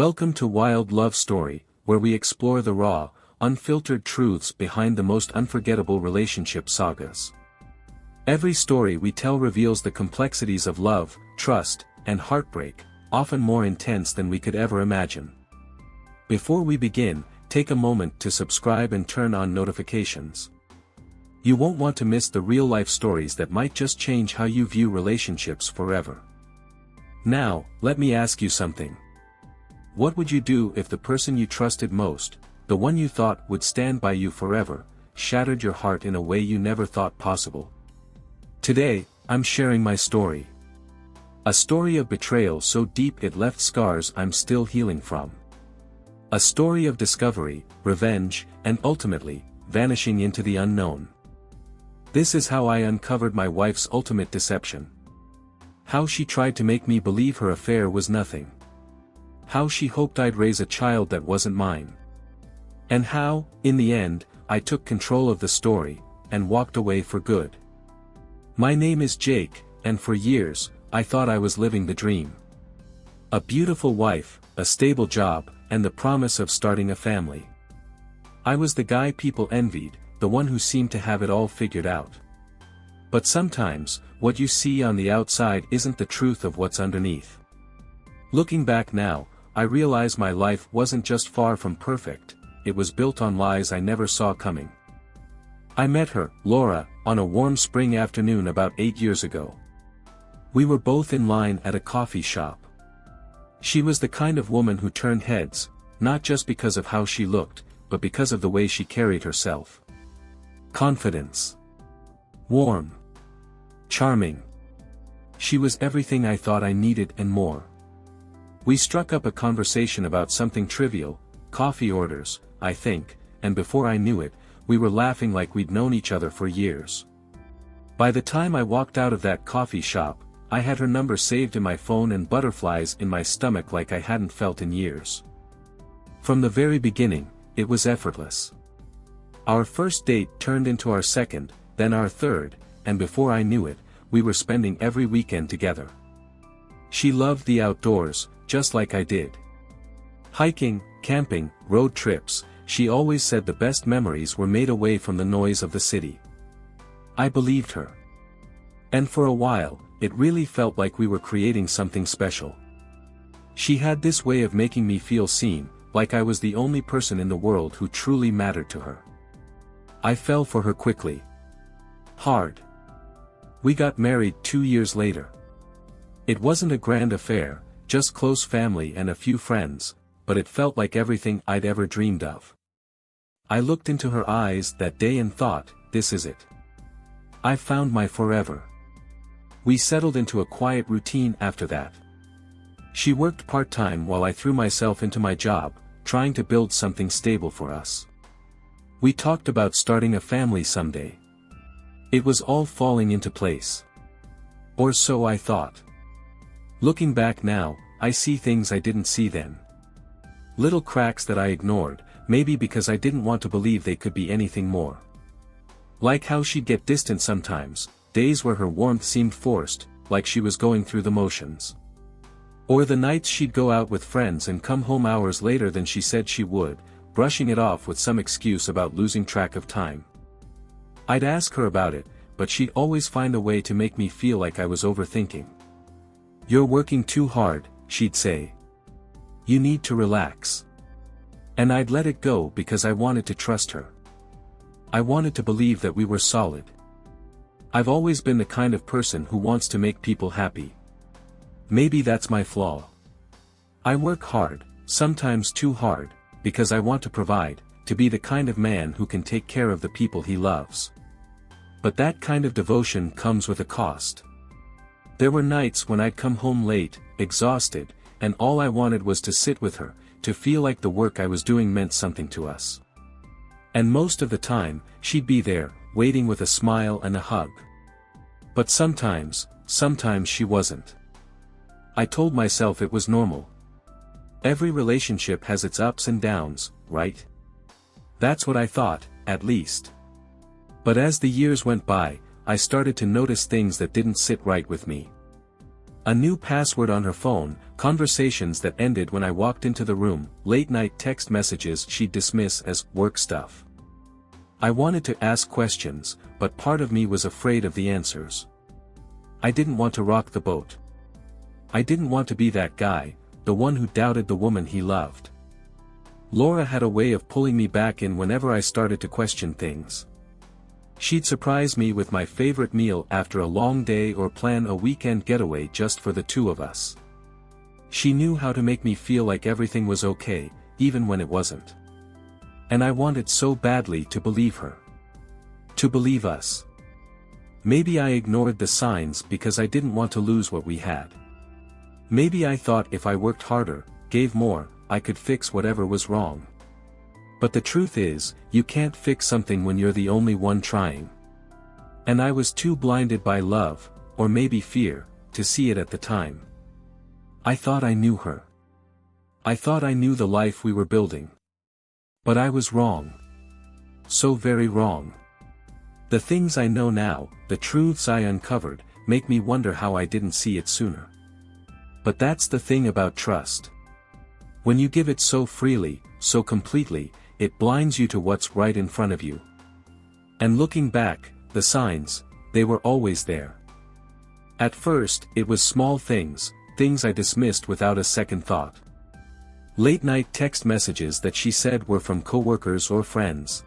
Welcome to Wild Love Story, where we explore the raw, unfiltered truths behind the most unforgettable relationship sagas. Every story we tell reveals the complexities of love, trust, and heartbreak, often more intense than we could ever imagine. Before we begin, take a moment to subscribe and turn on notifications. You won't want to miss the real-life stories that might just change how you view relationships forever. Now, let me ask you something. What would you do if the person you trusted most, the one you thought would stand by you forever, shattered your heart in a way you never thought possible? Today, I'm sharing my story. A story of betrayal so deep it left scars I'm still healing from. A story of discovery, revenge, and ultimately, vanishing into the unknown. This is how I uncovered my wife's ultimate deception. How she tried to make me believe her affair was nothing. How she hoped I'd raise a child that wasn't mine. And how, in the end, I took control of the story, and walked away for good. My name is Jake, and for years, I thought I was living the dream. A beautiful wife, a stable job, and the promise of starting a family. I was the guy people envied, the one who seemed to have it all figured out. But sometimes, what you see on the outside isn't the truth of what's underneath. Looking back now, I realize my life wasn't just far from perfect, it was built on lies I never saw coming. I met her, Laura, on a warm spring afternoon about 8 years ago. We were both in line at a coffee shop. She was the kind of woman who turned heads, not just because of how she looked, but because of the way she carried herself. Confidence. Warm. Charming. She was everything I thought I needed and more. We struck up a conversation about something trivial, coffee orders, I think, and before I knew it, we were laughing like we'd known each other for years. By the time I walked out of that coffee shop, I had her number saved in my phone and butterflies in my stomach like I hadn't felt in years. From the very beginning, it was effortless. Our first date turned into our second, then our third, and before I knew it, we were spending every weekend together. She loved the outdoors, just like I did. Hiking, camping, road trips, she always said the best memories were made away from the noise of the city. I believed her. And for a while, it really felt like we were creating something special. She had this way of making me feel seen, like I was the only person in the world who truly mattered to her. I fell for her quickly. Hard. We got married 2 years later. It wasn't a grand affair, just close family and a few friends, but it felt like everything I'd ever dreamed of. I looked into her eyes that day and thought, this is it. I found my forever. We settled into a quiet routine after that. She worked part-time while I threw myself into my job, trying to build something stable for us. We talked about starting a family someday. It was all falling into place. Or so I thought. Looking back now, I see things I didn't see then. Little cracks that I ignored, maybe because I didn't want to believe they could be anything more. Like how she'd get distant sometimes, days where her warmth seemed forced, like she was going through the motions. Or the nights she'd go out with friends and come home hours later than she said she would, brushing it off with some excuse about losing track of time. I'd ask her about it, but she'd always find a way to make me feel like I was overthinking. "You're working too hard," she'd say. "You need to relax." And I'd let it go because I wanted to trust her. I wanted to believe that we were solid. I've always been the kind of person who wants to make people happy. Maybe that's my flaw. I work hard, sometimes too hard, because I want to provide, to be the kind of man who can take care of the people he loves. But that kind of devotion comes with a cost. There were nights when I'd come home late, exhausted, and all I wanted was to sit with her, to feel like the work I was doing meant something to us. And most of the time, she'd be there, waiting with a smile and a hug. But sometimes she wasn't. I told myself it was normal. Every relationship has its ups and downs, right? That's what I thought, at least. But as the years went by, I started to notice things that didn't sit right with me. A new password on her phone, conversations that ended when I walked into the room, late-night text messages she'd dismiss as work stuff. I wanted to ask questions, but part of me was afraid of the answers. I didn't want to rock the boat. I didn't want to be that guy, the one who doubted the woman he loved. Laura had a way of pulling me back in whenever I started to question things. She'd surprise me with my favorite meal after a long day or plan a weekend getaway just for the two of us. She knew how to make me feel like everything was okay, even when it wasn't. And I wanted so badly to believe her. To believe us. Maybe I ignored the signs because I didn't want to lose what we had. Maybe I thought if I worked harder, gave more, I could fix whatever was wrong. But the truth is, you can't fix something when you're the only one trying. And I was too blinded by love, or maybe fear, to see it at the time. I thought I knew her. I thought I knew the life we were building. But I was wrong. So very wrong. The things I know now, the truths I uncovered, make me wonder how I didn't see it sooner. But that's the thing about trust. When you give it so freely, so completely, it blinds you to what's right in front of you. And looking back, the signs, they were always there. At first, it was small things, things I dismissed without a second thought. Late-night text messages that she said were from coworkers or friends.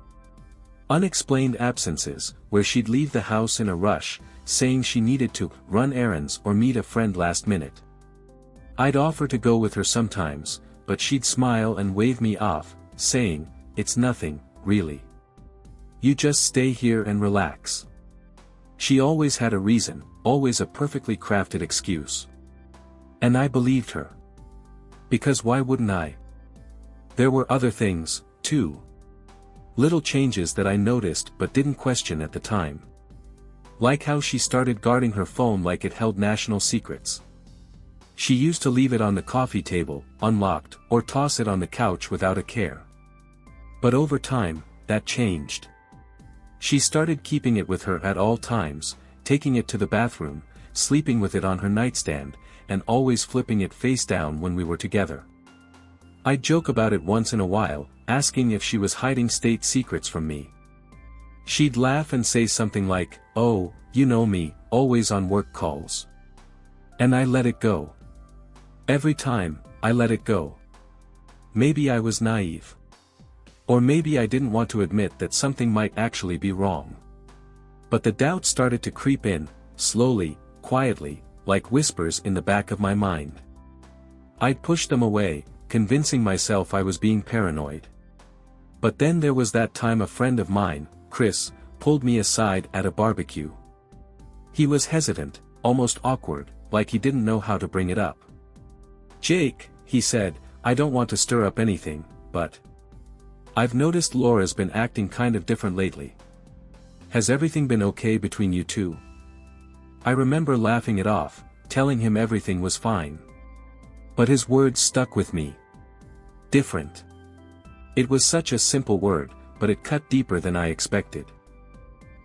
Unexplained absences, where she'd leave the house in a rush, saying she needed to run errands or meet a friend last minute. I'd offer to go with her sometimes, but she'd smile and wave me off, saying, "It's nothing, really. You just stay here and relax." She always had a reason, always a perfectly crafted excuse. And I believed her. Because why wouldn't I? There were other things, too. Little changes that I noticed but didn't question at the time. Like how she started guarding her phone like it held national secrets. She used to leave it on the coffee table, unlocked, or toss it on the couch without a care. But over time, that changed. She started keeping it with her at all times, taking it to the bathroom, sleeping with it on her nightstand, and always flipping it face down when we were together. I'd joke about it once in a while, asking if she was hiding state secrets from me. She'd laugh and say something like, "Oh, you know me, always on work calls." And I let it go. Every time, I let it go. Maybe I was naive. Or maybe I didn't want to admit that something might actually be wrong. But the doubt started to creep in, slowly, quietly, like whispers in the back of my mind. I'd push them away, convincing myself I was being paranoid. But then there was that time a friend of mine, Chris, pulled me aside at a barbecue. He was hesitant, almost awkward, like he didn't know how to bring it up. "Jake," he said, "I don't want to stir up anything, but I've noticed Laura's been acting kind of different lately. Has everything been okay between you two?" I remember laughing it off, telling him everything was fine. But his words stuck with me. Different. It was such a simple word, but it cut deeper than I expected.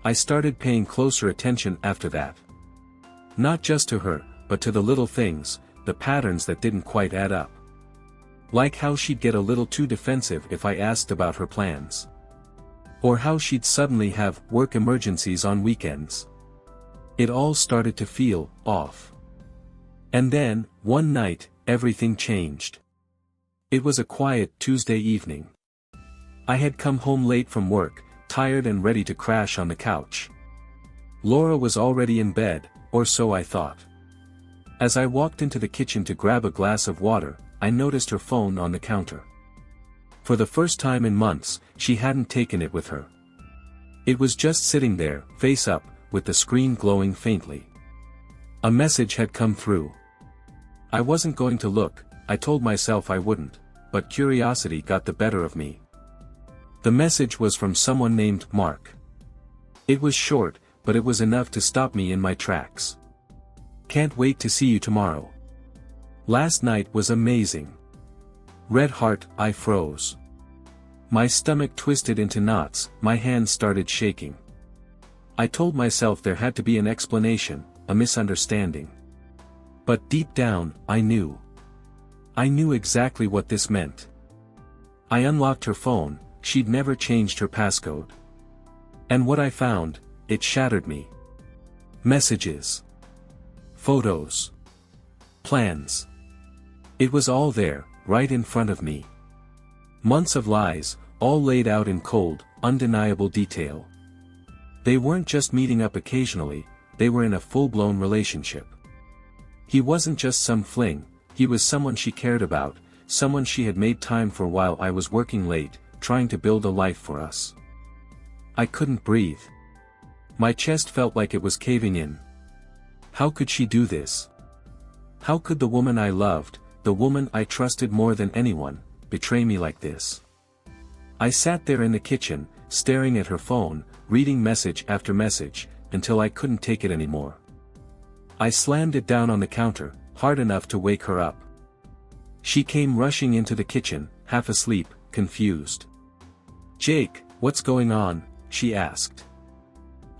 I started paying closer attention after that. Not just to her, but to the little things, the patterns that didn't quite add up. Like how she'd get a little too defensive if I asked about her plans. Or how she'd suddenly have work emergencies on weekends. It all started to feel off. And then, one night, everything changed. It was a quiet Tuesday evening. I had come home late from work, tired and ready to crash on the couch. Laura was already in bed, or so I thought. As I walked into the kitchen to grab a glass of water, I noticed her phone on the counter. For the first time in months, she hadn't taken it with her. It was just sitting there, face up, with the screen glowing faintly. A message had come through. I wasn't going to look, I told myself I wouldn't, but curiosity got the better of me. The message was from someone named Mark. It was short, but it was enough to stop me in my tracks. "Can't wait to see you tomorrow. Last night was amazing." Red heart, I froze. My stomach twisted into knots, my hands started shaking. I told myself there had to be an explanation, a misunderstanding. But deep down, I knew. I knew exactly what this meant. I unlocked her phone, she'd never changed her passcode. And what I found, it shattered me. Messages. Photos. Plans. It was all there, right in front of me. Months of lies, all laid out in cold, undeniable detail. They weren't just meeting up occasionally, they were in a full-blown relationship. He wasn't just some fling, he was someone she cared about, someone she had made time for while I was working late, trying to build a life for us. I couldn't breathe. My chest felt like it was caving in. How could she do this? How could the woman I loved, the woman I trusted more than anyone, betray me like this? I sat there in the kitchen, staring at her phone, reading message after message, until I couldn't take it anymore. I slammed it down on the counter, hard enough to wake her up. She came rushing into the kitchen, half asleep, confused. "Jake, what's going on?" she asked.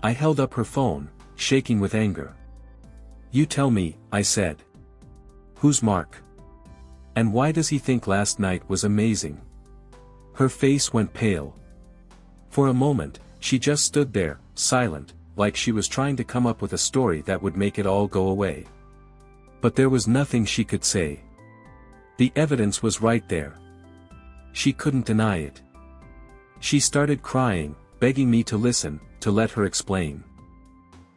I held up her phone, shaking with anger. "You tell me," I said. "Who's Mark? And why does he think last night was amazing?" Her face went pale. For a moment, she just stood there, silent, like she was trying to come up with a story that would make it all go away. But there was nothing she could say. The evidence was right there. She couldn't deny it. She started crying, begging me to listen, to let her explain.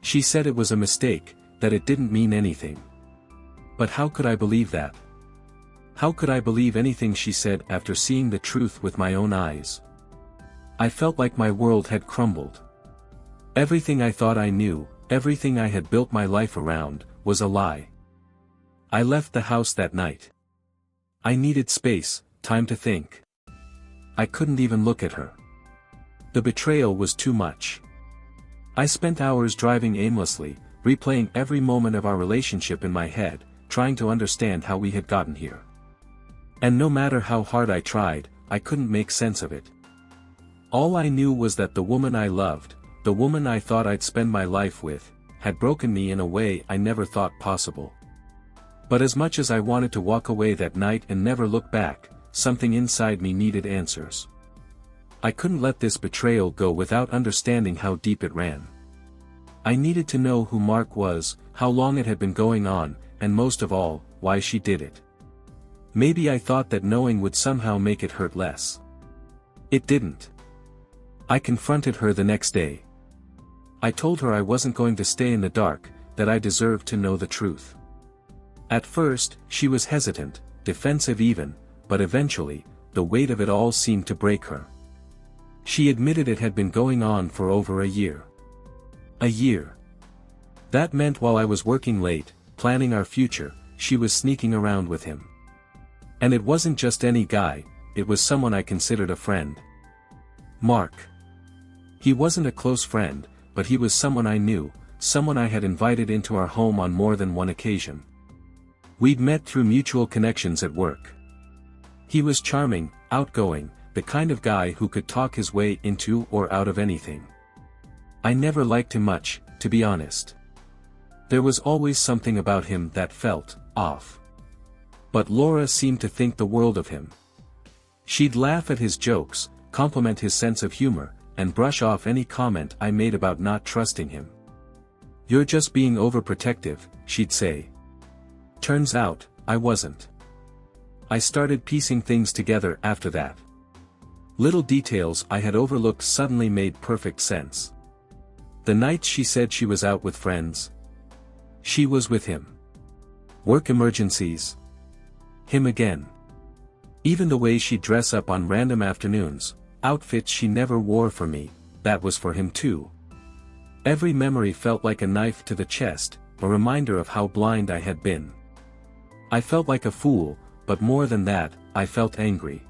She said it was a mistake, that it didn't mean anything. But how could I believe that? How could I believe anything she said after seeing the truth with my own eyes? I felt like my world had crumbled. Everything I thought I knew, everything I had built my life around, was a lie. I left the house that night. I needed space, time to think. I couldn't even look at her. The betrayal was too much. I spent hours driving aimlessly, replaying every moment of our relationship in my head, trying to understand how we had gotten here. And no matter how hard I tried, I couldn't make sense of it. All I knew was that the woman I loved, the woman I thought I'd spend my life with, had broken me in a way I never thought possible. But as much as I wanted to walk away that night and never look back, something inside me needed answers. I couldn't let this betrayal go without understanding how deep it ran. I needed to know who Mark was, how long it had been going on, and most of all, why she did it. Maybe I thought that knowing would somehow make it hurt less. It didn't. I confronted her the next day. I told her I wasn't going to stay in the dark, that I deserved to know the truth. At first, she was hesitant, defensive even, but eventually, the weight of it all seemed to break her. She admitted it had been going on for over a year. A year. That meant while I was working late, planning our future, she was sneaking around with him. And it wasn't just any guy, it was someone I considered a friend. Mark. He wasn't a close friend, but he was someone I knew, someone I had invited into our home on more than one occasion. We'd met through mutual connections at work. He was charming, outgoing, the kind of guy who could talk his way into or out of anything. I never liked him much, to be honest. There was always something about him that felt off. But Laura seemed to think the world of him. She'd laugh at his jokes, compliment his sense of humor, and brush off any comment I made about not trusting him. "You're just being overprotective," she'd say. Turns out, I wasn't. I started piecing things together after that. Little details I had overlooked suddenly made perfect sense. The nights she said she was out with friends, she was with him. Work emergencies, him again. Even the way she'd dress up on random afternoons, outfits she never wore for me, that was for him too. Every memory felt like a knife to the chest, a reminder of how blind I had been. I felt like a fool, but more than that, I felt angry.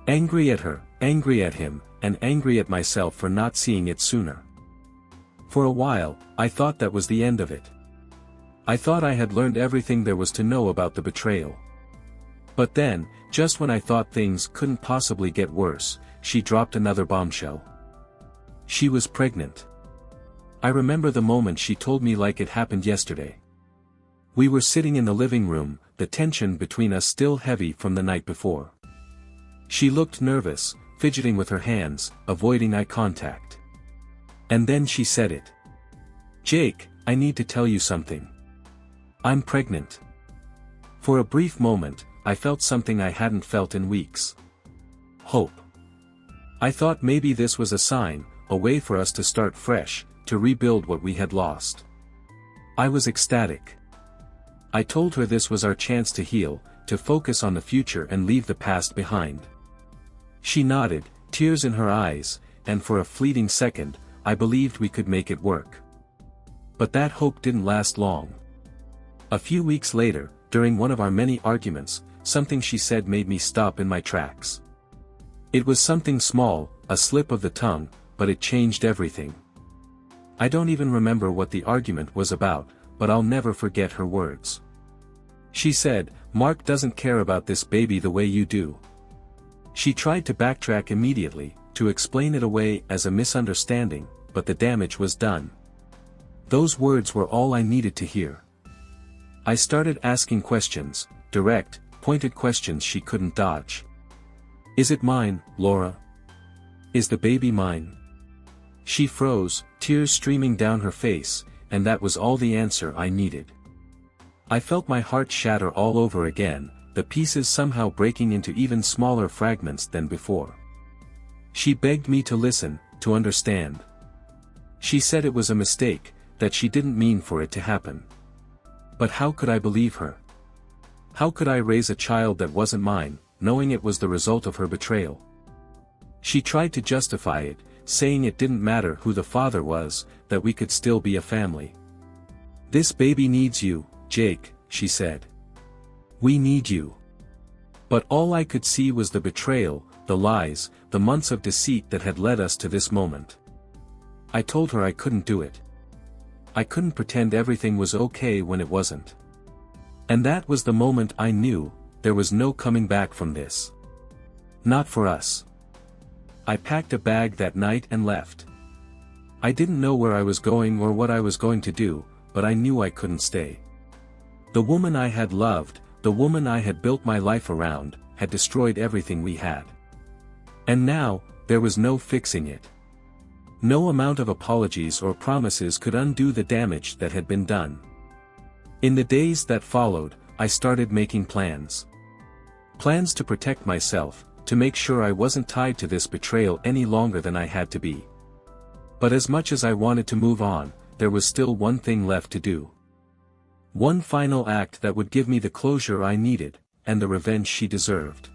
Angry at her, angry at him, and angry at myself for not seeing it sooner. For a while, I thought that was the end of it. I thought I had learned everything there was to know about the betrayal. But then, just when I thought things couldn't possibly get worse, she dropped another bombshell. She was pregnant. I remember the moment she told me like it happened yesterday. We were sitting in the living room, the tension between us still heavy from the night before. She looked nervous, fidgeting with her hands, avoiding eye contact. And then she said it. "Jake, I need to tell you something. I'm pregnant." For a brief moment, I felt something I hadn't felt in weeks. Hope. I thought maybe this was a sign, a way for us to start fresh, to rebuild what we had lost. I was ecstatic. I told her this was our chance to heal, to focus on the future and leave the past behind. She nodded, tears in her eyes, and for a fleeting second, I believed we could make it work. But that hope didn't last long. A few weeks later, during one of our many arguments, something she said made me stop in my tracks. It was something small, a slip of the tongue, but it changed everything. I don't even remember what the argument was about, but I'll never forget her words. She said, "Mark doesn't care about this baby the way you do." She tried to backtrack immediately, to explain it away as a misunderstanding, but the damage was done. Those words were all I needed to hear. I started asking questions, direct, pointed questions she couldn't dodge. "Is it mine, Laura? Is the baby mine?" She froze, tears streaming down her face, and that was all the answer I needed. I felt my heart shatter all over again, the pieces somehow breaking into even smaller fragments than before. She begged me to listen, to understand. She said it was a mistake, that she didn't mean for it to happen. But how could I believe her? How could I raise a child that wasn't mine, knowing it was the result of her betrayal? She tried to justify it, saying it didn't matter who the father was, that we could still be a family. "This baby needs you, Jake," she said. "We need you." But all I could see was the betrayal, the lies, the months of deceit that had led us to this moment. I told her I couldn't do it. I couldn't pretend everything was okay when it wasn't. And that was the moment I knew, there was no coming back from this. Not for us. I packed a bag that night and left. I didn't know where I was going or what I was going to do, but I knew I couldn't stay. The woman I had loved, the woman I had built my life around, had destroyed everything we had. And now, there was no fixing it. No amount of apologies or promises could undo the damage that had been done. In the days that followed, I started making plans. Plans to protect myself, to make sure I wasn't tied to this betrayal any longer than I had to be. But as much as I wanted to move on, there was still one thing left to do. One final act that would give me the closure I needed, and the revenge she deserved.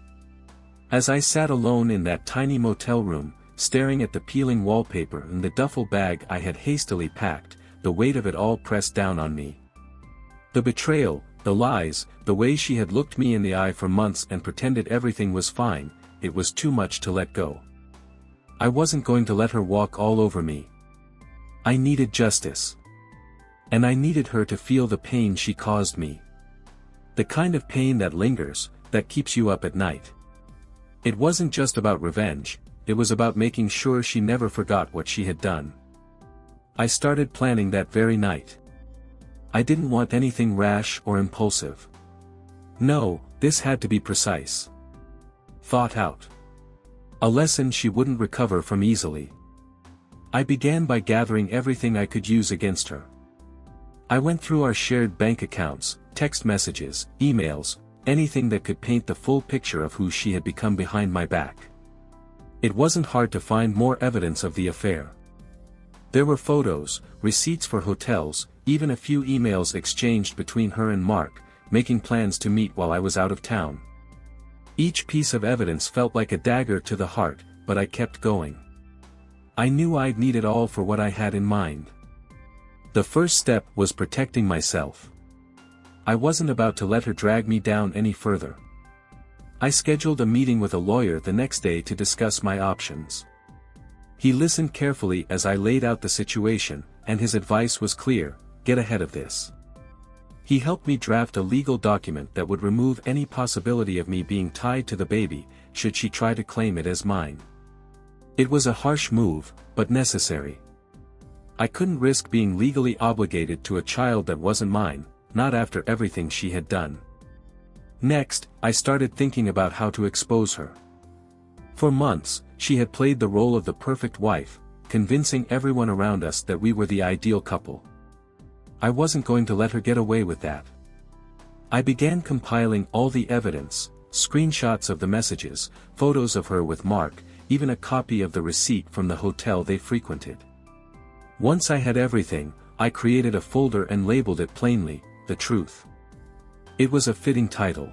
As I sat alone in that tiny motel room, staring at the peeling wallpaper and the duffel bag I had hastily packed, the weight of it all pressed down on me. The betrayal, the lies, the way she had looked me in the eye for months and pretended everything was fine, it was too much to let go. I wasn't going to let her walk all over me. I needed justice. And I needed her to feel the pain she caused me. The kind of pain that lingers, that keeps you up at night. It wasn't just about revenge, it was about making sure she never forgot what she had done. I started planning that very night. I didn't want anything rash or impulsive. No, this had to be precise. Thought out. A lesson she wouldn't recover from easily. I began by gathering everything I could use against her. I went through our shared bank accounts, text messages, emails, anything that could paint the full picture of who she had become behind my back. It wasn't hard to find more evidence of the affair. There were photos, receipts for hotels, even a few emails exchanged between her and Mark, making plans to meet while I was out of town. Each piece of evidence felt like a dagger to the heart, but I kept going. I knew I'd need it all for what I had in mind. The first step was protecting myself. I wasn't about to let her drag me down any further. I scheduled a meeting with a lawyer the next day to discuss my options. He listened carefully as I laid out the situation, and his advice was clear: get ahead of this. He helped me draft a legal document that would remove any possibility of me being tied to the baby, should she try to claim it as mine. It was a harsh move, but necessary. I couldn't risk being legally obligated to a child that wasn't mine, not after everything she had done. Next, I started thinking about how to expose her. For months, she had played the role of the perfect wife, convincing everyone around us that we were the ideal couple. I wasn't going to let her get away with that. I began compiling all the evidence, screenshots of the messages, photos of her with Mark, even a copy of the receipt from the hotel they frequented. Once I had everything, I created a folder and labeled it plainly, "The Truth." It was a fitting title.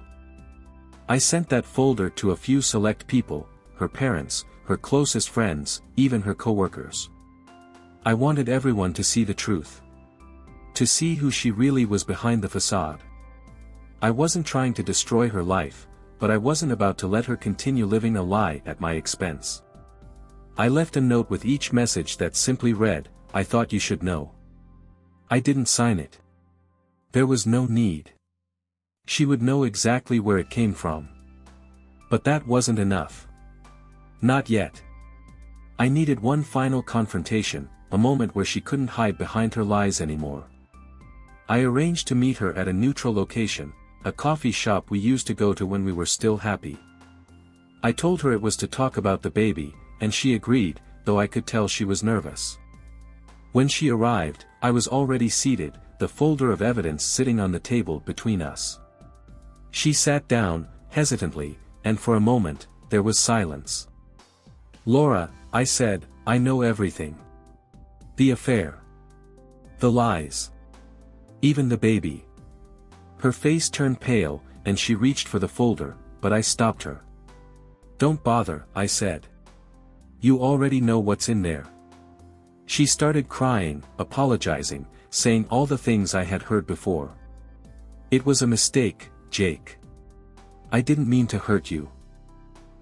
I sent that folder to a few select people, her parents, her closest friends, even her coworkers. I wanted everyone to see the truth. To see who she really was behind the facade. I wasn't trying to destroy her life, but I wasn't about to let her continue living a lie at my expense. I left a note with each message that simply read, "I thought you should know." I didn't sign it. There was no need. She would know exactly where it came from. But that wasn't enough. Not yet. I needed one final confrontation, a moment where she couldn't hide behind her lies anymore. I arranged to meet her at a neutral location, a coffee shop we used to go to when we were still happy. I told her it was to talk about the baby, and she agreed, though I could tell she was nervous. When she arrived, I was already seated, the folder of evidence sitting on the table between us. She sat down, hesitantly, and for a moment, there was silence. "Laura," I said, "I know everything. The affair. The lies. Even the baby." Her face turned pale, and she reached for the folder, but I stopped her. "Don't bother," I said. "You already know what's in there." She started crying, apologizing, saying all the things I had heard before. "It was a mistake, Jake. I didn't mean to hurt you."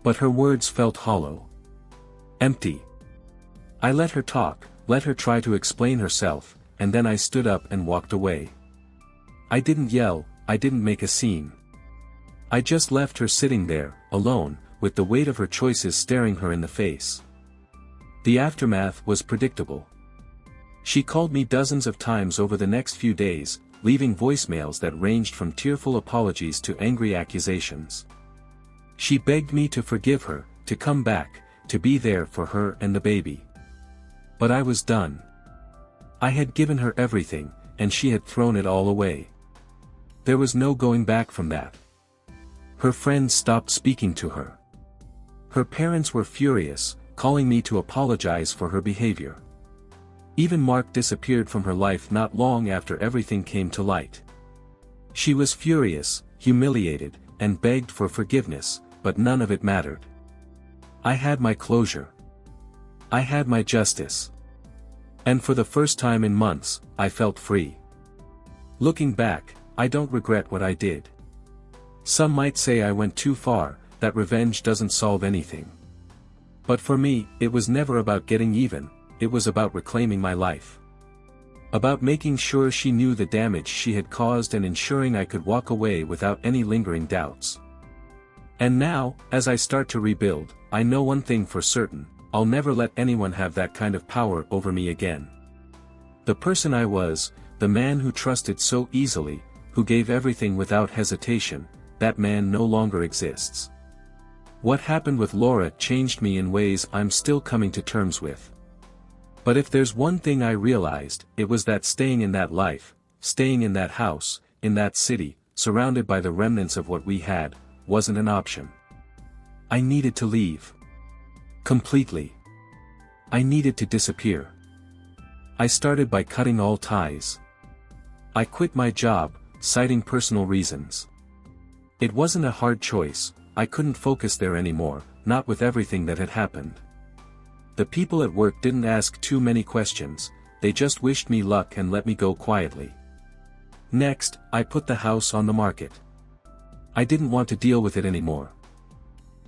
But her words felt hollow. Empty. I let her talk, let her try to explain herself, and then I stood up and walked away. I didn't yell, I didn't make a scene. I just left her sitting there, alone, with the weight of her choices staring her in the face. The aftermath was predictable. She called me dozens of times over the next few days, leaving voicemails that ranged from tearful apologies to angry accusations. She begged me to forgive her, to come back, to be there for her and the baby. But I was done. I had given her everything, and she had thrown it all away. There was no going back from that. Her friends stopped speaking to her. Her parents were furious, calling me to apologize for her behavior. Even Mark disappeared from her life not long after everything came to light. She was furious, humiliated, and begged for forgiveness, but none of it mattered. I had my closure. I had my justice. And for the first time in months, I felt free. Looking back, I don't regret what I did. Some might say I went too far, that revenge doesn't solve anything. But for me, it was never about getting even, it was about reclaiming my life. About making sure she knew the damage she had caused and ensuring I could walk away without any lingering doubts. And now, as I start to rebuild, I know one thing for certain, I'll never let anyone have that kind of power over me again. The person I was, the man who trusted so easily, who gave everything without hesitation, that man no longer exists. What happened with Laura changed me in ways I'm still coming to terms with. But if there's one thing I realized, it was that staying in that life, staying in that house, in that city, surrounded by the remnants of what we had, wasn't an option. I needed to leave. Completely. I needed to disappear. I started by cutting all ties. I quit my job, citing personal reasons. It wasn't a hard choice, I couldn't focus there anymore, not with everything that had happened. The people at work didn't ask too many questions, they just wished me luck and let me go quietly. Next, I put the house on the market. I didn't want to deal with it anymore.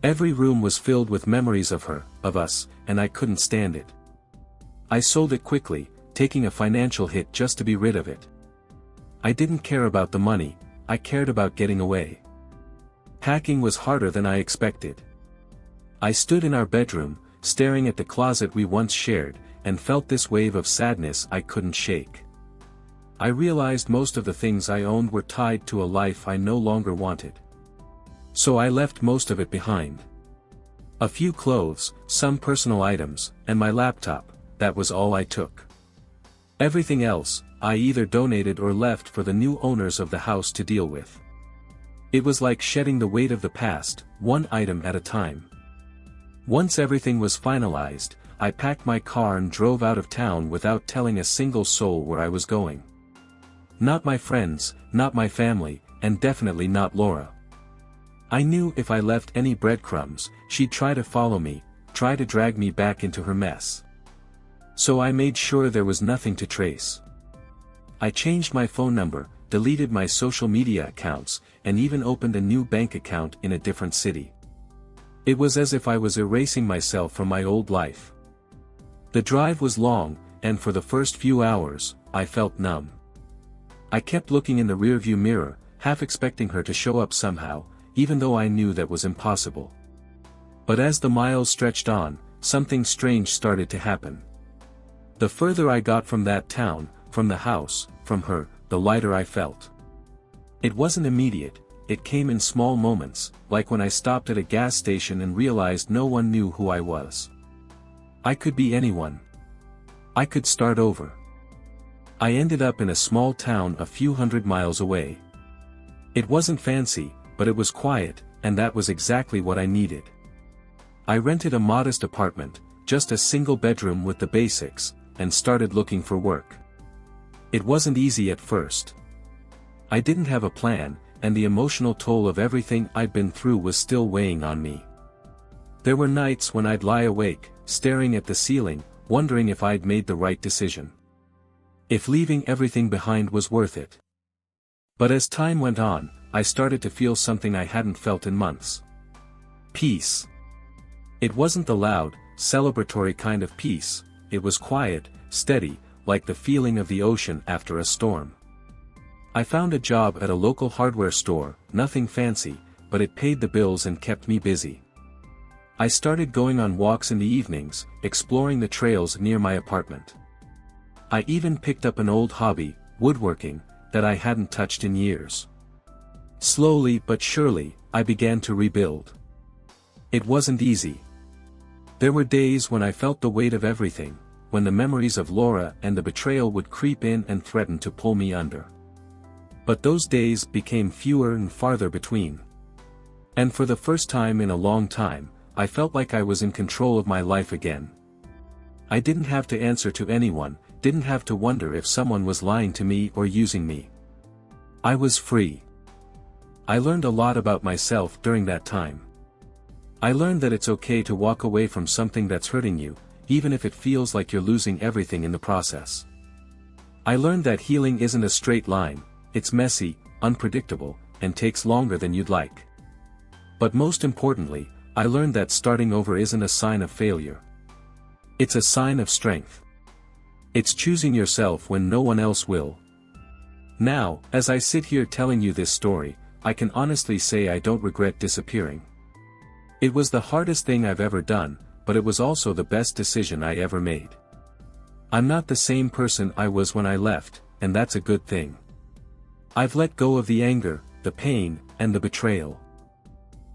Every room was filled with memories of her, of us, and I couldn't stand it. I sold it quickly, taking a financial hit just to be rid of it. I didn't care about the money, I cared about getting away. Packing was harder than I expected. I stood in our bedroom, staring at the closet we once shared, and felt this wave of sadness I couldn't shake. I realized most of the things I owned were tied to a life I no longer wanted. So I left most of it behind. A few clothes, some personal items, and my laptop, that was all I took. Everything else, I either donated or left for the new owners of the house to deal with. It was like shedding the weight of the past, one item at a time. Once everything was finalized, I packed my car and drove out of town without telling a single soul where I was going. Not my friends, not my family, and definitely not Laura. I knew if I left any breadcrumbs, she'd try to follow me, try to drag me back into her mess. So I made sure there was nothing to trace. I changed my phone number, deleted my social media accounts, and even opened a new bank account in a different city. It was as if I was erasing myself from my old life. The drive was long, and for the first few hours, I felt numb. I kept looking in the rearview mirror, half expecting her to show up somehow, even though I knew that was impossible. But as the miles stretched on, something strange started to happen. The further I got from that town, from the house, from her, the lighter I felt. It wasn't immediate, it came in small moments, like when I stopped at a gas station and realized no one knew who I was. I could be anyone. I could start over. I ended up in a small town a few hundred miles away. It wasn't fancy, but it was quiet, and that was exactly what I needed. I rented a modest apartment, just a single bedroom with the basics, and started looking for work. It wasn't easy at first. I didn't have a plan, and the emotional toll of everything I'd been through was still weighing on me. There were nights when I'd lie awake, staring at the ceiling, wondering if I'd made the right decision. If leaving everything behind was worth it. But as time went on, I started to feel something I hadn't felt in months. Peace. It wasn't the loud, celebratory kind of peace, it was quiet, steady, like the feeling of the ocean after a storm. I found a job at a local hardware store, nothing fancy, but it paid the bills and kept me busy. I started going on walks in the evenings, exploring the trails near my apartment. I even picked up an old hobby, woodworking, that I hadn't touched in years. Slowly but surely, I began to rebuild. It wasn't easy. There were days when I felt the weight of everything, when the memories of Laura and the betrayal would creep in and threaten to pull me under. But those days became fewer and farther between. And for the first time in a long time, I felt like I was in control of my life again. I didn't have to answer to anyone, didn't have to wonder if someone was lying to me or using me. I was free. I learned a lot about myself during that time. I learned that it's okay to walk away from something that's hurting you, even if it feels like you're losing everything in the process. I learned that healing isn't a straight line, it's messy, unpredictable, and takes longer than you'd like. But most importantly, I learned that starting over isn't a sign of failure. It's a sign of strength. It's choosing yourself when no one else will. Now, as I sit here telling you this story, I can honestly say I don't regret disappearing. It was the hardest thing I've ever done, but it was also the best decision I ever made. I'm not the same person I was when I left, and that's a good thing. I've let go of the anger, the pain, and the betrayal.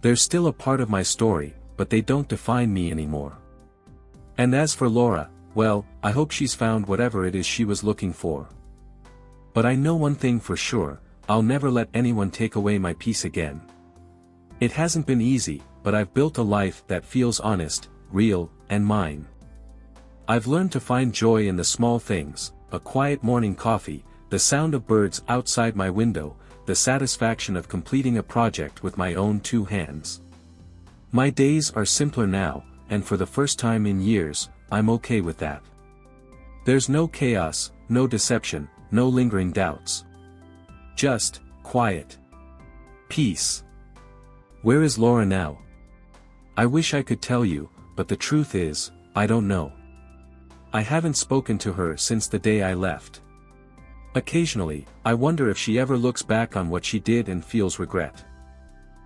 They're still a part of my story, but they don't define me anymore. And as for Laura, well, I hope she's found whatever it is she was looking for. But I know one thing for sure, I'll never let anyone take away my peace again. It hasn't been easy, but I've built a life that feels honest, real, and mine. I've learned to find joy in the small things, a quiet morning coffee, the sound of birds outside my window, the satisfaction of completing a project with my own two hands. My days are simpler now, and for the first time in years, I'm okay with that. There's no chaos, no deception, no lingering doubts. Just quiet. Peace. Where is Laura now? I wish I could tell you, but the truth is, I don't know. I haven't spoken to her since the day I left. Occasionally, I wonder if she ever looks back on what she did and feels regret.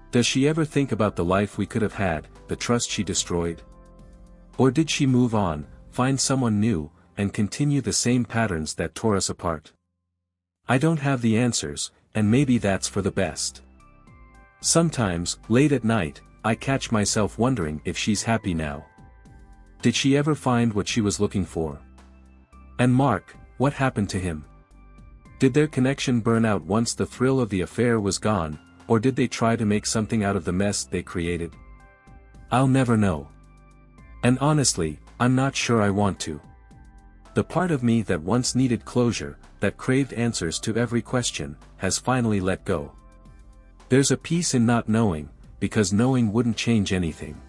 Does she ever think about the life we could have had, the trust she destroyed? Or did she move on, find someone new, and continue the same patterns that tore us apart? I don't have the answers, and maybe that's for the best. Sometimes, late at night, I catch myself wondering if she's happy now. Did she ever find what she was looking for? And Mark, what happened to him? Did their connection burn out once the thrill of the affair was gone, or did they try to make something out of the mess they created? I'll never know. And honestly, I'm not sure I want to. The part of me that once needed closure, that craved answers to every question, has finally let go. There's a peace in not knowing, because knowing wouldn't change anything.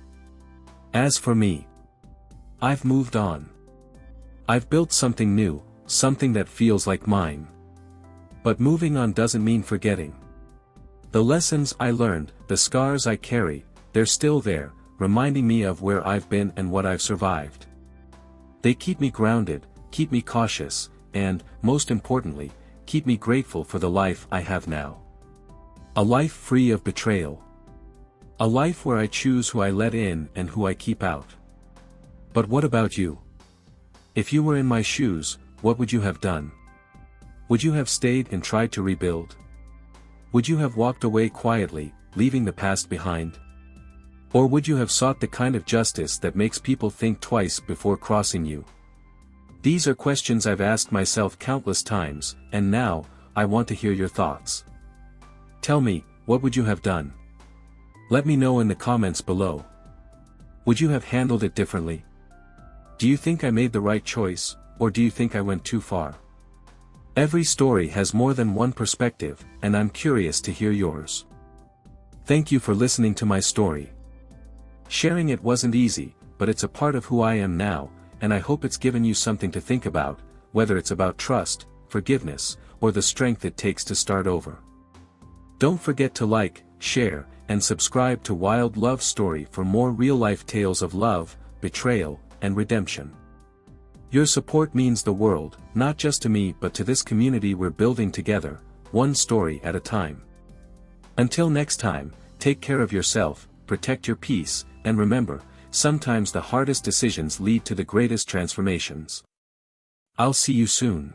As for me, I've moved on. I've built something new, something that feels like mine. But moving on doesn't mean forgetting. The lessons I learned, the scars I carry, they're still there, reminding me of where I've been and what I've survived. They keep me grounded, keep me cautious, and, most importantly, keep me grateful for the life I have now. A life free of betrayal. A life where I choose who I let in and who I keep out. But what about you? If you were in my shoes, what would you have done? Would you have stayed and tried to rebuild? Would you have walked away quietly, leaving the past behind? Or would you have sought the kind of justice that makes people think twice before crossing you? These are questions I've asked myself countless times, and now, I want to hear your thoughts. Tell me, what would you have done? Let me know in the comments below. Would you have handled it differently? Do you think I made the right choice, or do you think I went too far? Every story has more than one perspective, and I'm curious to hear yours. Thank you for listening to my story. Sharing it wasn't easy, but it's a part of who I am now, and I hope it's given you something to think about, whether it's about trust, forgiveness, or the strength it takes to start over. Don't forget to like, share, and subscribe to Wild Love Story for more real-life tales of love, betrayal, and redemption. Your support means the world, not just to me but to this community we're building together, one story at a time. Until next time, take care of yourself, protect your peace, and remember, sometimes the hardest decisions lead to the greatest transformations. I'll see you soon.